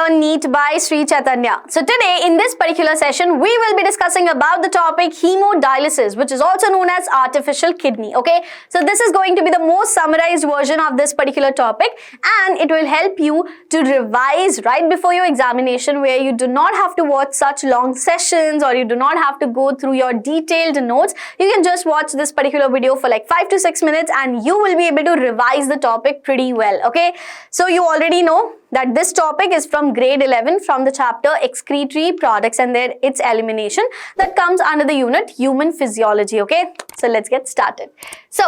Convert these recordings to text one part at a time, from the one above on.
Learn NEET by Sri Chaitanya. So today in this particular session we will be discussing about the topic hemodialysis, which is also known as artificial kidney. Okay, so this is going to be the most summarized version of this particular topic, and it will help you to revise right before your examination, where you do not have to watch such long sessions or you do not have to go through your detailed notes. You can just watch this particular video for like 5 to 6 minutes and you will be able to revise the topic pretty well. Okay, so you already know that this topic is from grade 11 from the chapter excretory products and its elimination, that comes under the unit human physiology. Okay, so let's get started. So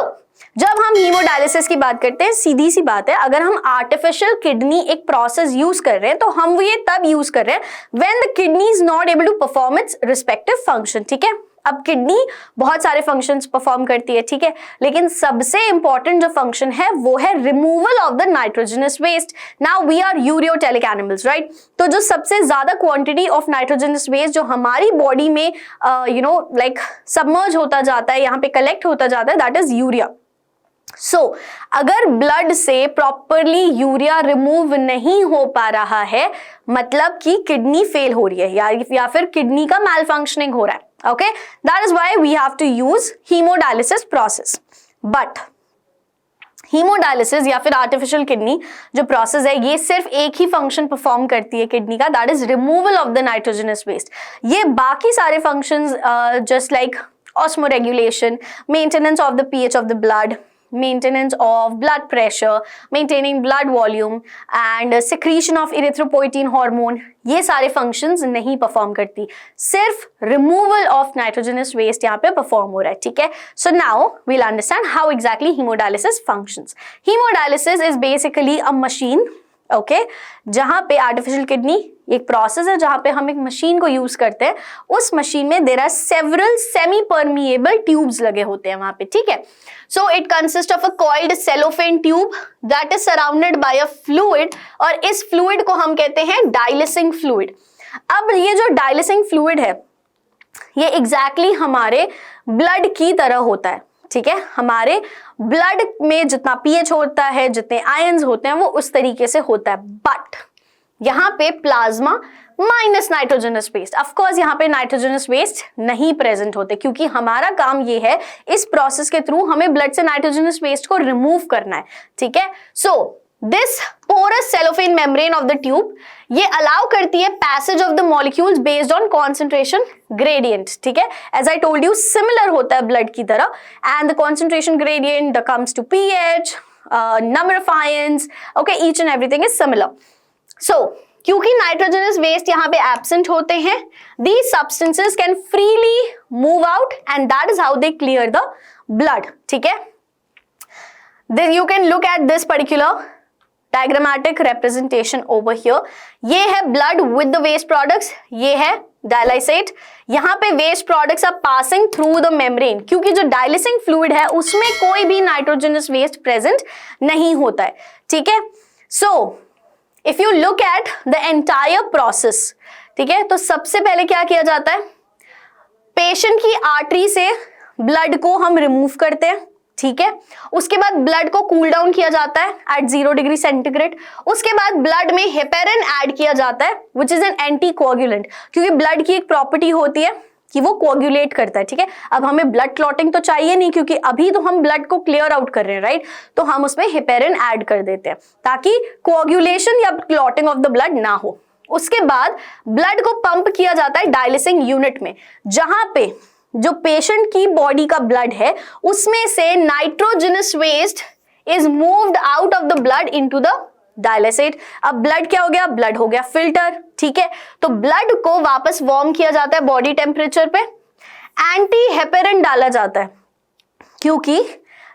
जब हम haemodialysis की बात करते हैं, सीधी सी बात है, अगर हम आर्टिफिशियल किडनी एक प्रोसेस यूज कर रहे हैं तो हम ये तब यूज कर रहे हैं when the kidney is not able to perform its respective function. ठीक है, अब किडनी बहुत सारे फंक्शंस परफॉर्म करती है, ठीक है, लेकिन सबसे इंपॉर्टेंट जो फंक्शन है वो है removal of the nitrogenous waste. Now we are ureotelic animals, right? तो जो सबसे ज्यादा क्वांटिटी ऑफ नाइट्रोजनस वेस्ट जो हमारी बॉडी में लाइक सबमर्ज होता जाता है, यहाँ पे कलेक्ट होता जाता है, दैट इज यूरिया. सो अगर ब्लड से प्रॉपरली यूरिया रिमूव नहीं हो पा रहा है, मतलब कि किडनी फेल हो रही है या फिर किडनी का मैल फंक्शनिंग हो रहा है. Okay, that is why we have to use hemodialysis process. But hemodialysis या फिर आर्टिफिशियल किडनी जो प्रोसेस है, ये सिर्फ एक ही फंक्शन परफॉर्म करती है किडनी का, that is removal of the nitrogenous waste. ये बाकी सारे functions just like osmoregulation, maintenance of the pH of the blood, maintenance of blood pressure, maintaining blood volume and secretion of erythropoietin hormone, ये सारे functions नहीं perform करती, सिर्फ removal of nitrogenous waste यहाँ पे perform हो रहा है. ठीक है, so now we'll understand how exactly hemodialysis functions. Hemodialysis is basically a machine, okay, जहां पे आर्टिफिशियल किडनी एक प्रोसेस है जहां पे हम एक मशीन को यूज करते हैं. उस मशीन में there are several semi permeable tubes लगे होते हैं वहां पे. ठीक है, so it consist of a coiled cellophane tube that is surrounded by a fluid, और इस फ्लूइड को हम कहते हैं डायलिसिंग फ्लूइड. अब ये जो डायलिसिंग फ्लूइड है ये एग्जैक्टली हमारे ब्लड की तरह होता है. ठीक है, हमारे ब्लड में जितना पीएच होता है, जितने आयंस होते हैं, वो उस तरीके से होता है. बट यहाँ पे plasma minus nitrogenous waste, of course यहाँ पे नाइट्रोजनस वेस्ट नहीं प्रेजेंट होते, क्योंकि हमारा काम ये है इस प्रोसेस के थ्रू हमें ब्लड से नाइट्रोजनस वेस्ट को रिमूव करना है. ठीक है, so this porous cellophane membrane of the tube ये allow करती है passage of the molecules based on concentration gradient. ठीक है, as I told you similar होता है blood की तरह, and the concentration gradient comes to pH, number of ions, okay, each and everything is similar. So क्योंकि nitrogenous waste यहाँ पे absent होते हैं, these substances can freely move out and that is how they clear the blood. ठीक है, then you can look at this particular diagrammatic representation over here. ये है blood with the waste products, ये है dialysate. यहाँ पे waste products are passing through the membrane, क्योंकि जो dialysing fluid है उसमें कोई भी nitrogenous waste present नहीं होता है. ठीक है, so if you look at the entire process, ठीक है, तो सबसे पहले क्या किया जाता है, पेशेंट की आर्टरी से ब्लड को हम रिमूव करते हैं. ठीक है, उसके बाद ब्लड को कूल डाउन किया जाता है एट 0 डिग्री सेंटीग्रेड. उसके बाद ब्लड में हेपेरिन ऐड किया जाता है which is an anti coagulant, क्योंकि ब्लड की एक प्रॉपर्टी होती है कि वो कोआगुलेट करता है. ठीक है, अब हमें ब्लड क्लॉटिंग तो चाहिए नहीं, क्योंकि अभी तो हम ब्लड को क्लियर आउट कर रहे हैं, राइट? तो हम उसमें हेपेरिन ऐड कर देते हैं ताकि कोआगुलेशन या क्लॉटिंग ऑफ द ब्लड ना हो. उसके बाद ब्लड को पंप किया जाता है डायलिसिंग यूनिट में, जहां पे जो पेशेंट की बॉडी का ब्लड है उसमें से nitrogenous waste is moved out of the blood into the dialysate. अब ब्लड क्या हो गया, ब्लड हो गया फिल्टर. ठीक है, तो ब्लड को वापस वार्म किया जाता है बॉडी टेम्परेचर पे, एंटी हेपेरिन डाला जाता है, क्योंकि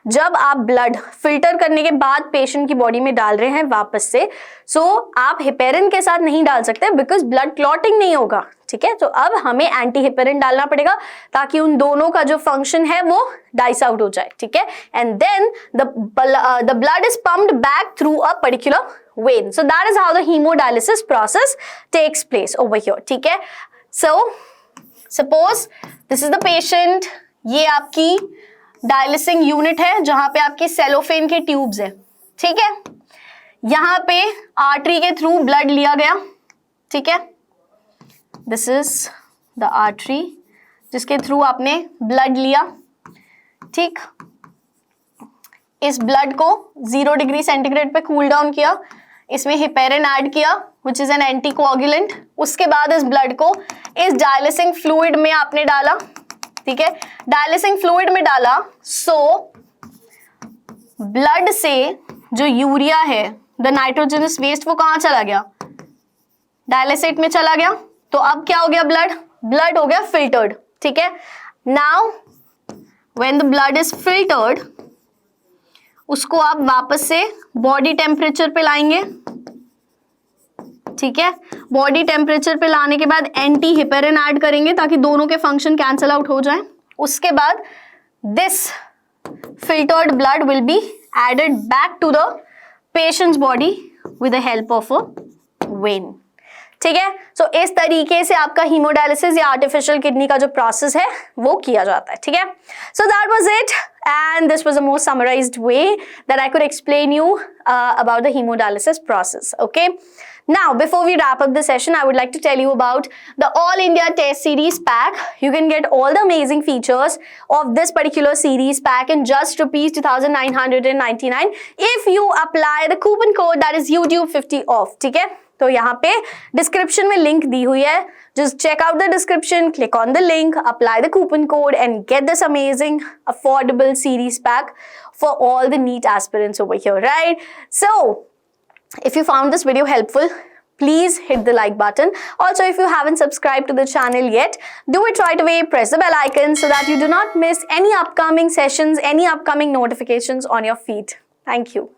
जब आप ब्लड फिल्टर करने के बाद पेशेंट की बॉडी में डाल रहे हैं वापस से, सो आप हेपेरिन के साथ नहीं डाल सकते बिकॉज ब्लड क्लॉटिंग नहीं होगा. ठीक है, तो अब हमें एंटी हेपेरिन डालना पड़ेगा ताकि उन दोनों का जो फंक्शन है वो डाइस आउट हो जाए. ठीक है, and then the blood is pumped back through a particular vein. So that is how the haemodialysis process takes place over here. ठीक है, so suppose this is the patient, ये आपकी डायलिसिंग यूनिट है जहां पे आपकी सेलोफेन के tubes है. ठीक है, यहाँ पे आर्टरी के थ्रू ब्लड लिया गया, ठीक है, दिस इज द आर्टरी जिसके थ्रू आपने ब्लड लिया, ठीक। इस ब्लड को 0 डिग्री सेंटीग्रेड पे कूल डाउन किया, इसमें हिपेरिन ऐड किया विच इज एन एंटीकोआगुलेंट। उसके बाद इस ब्लड को इस डायलिसिंग फ्लूइड में आपने डाला, ठीक है, डायलिसिंग फ्लूइड में डाला। सो ब्लड से जो यूरिया है, द नाइट्रोजनस वेस्ट, वो कहां चला गया? डायलिसेट में चला गया। तो अब क्या हो गया? ब्लड हो गया फिल्टर्ड, ठीक है। Now when the blood is filtered, उसको आप वापस से बॉडी टेम्परेचर पे लाएंगे, ठीक है। बॉडी टेम्परेचर पे लाने के बाद एंटी हिपेरिन ऐड करेंगे ताकि दोनों के फंक्शन कैंसल आउट हो जाए। उसके बाद this filtered blood will be added back to the patient's body with the help of a vein, ठीक है। सो इस तरीके से आपका हीमोडायलिसिस या आर्टिफिशियल किडनी का जो प्रोसेस है वो किया जाता है, ठीक है। So that was it and this was the most summarized way that I could explain you about the hemodialysis process. Okay, now before we wrap up the session, I would like to tell you about the All India Test Series pack. You can get all the amazing features of this particular series pack in just ₹2,999 if you apply the coupon code that is YouTube50 off. ठीक है, तो यहाँ पे description में link दी हुई है, just check out the description, click on the link, apply the coupon code and get this amazing affordable series pack for all the NEET aspirants over here, right? So if you found this video helpful, please hit the like button. Also, if you haven't subscribed to the channel yet, do it right away, press the bell icon so that you do not miss any upcoming sessions, any upcoming notifications on your feed. Thank you.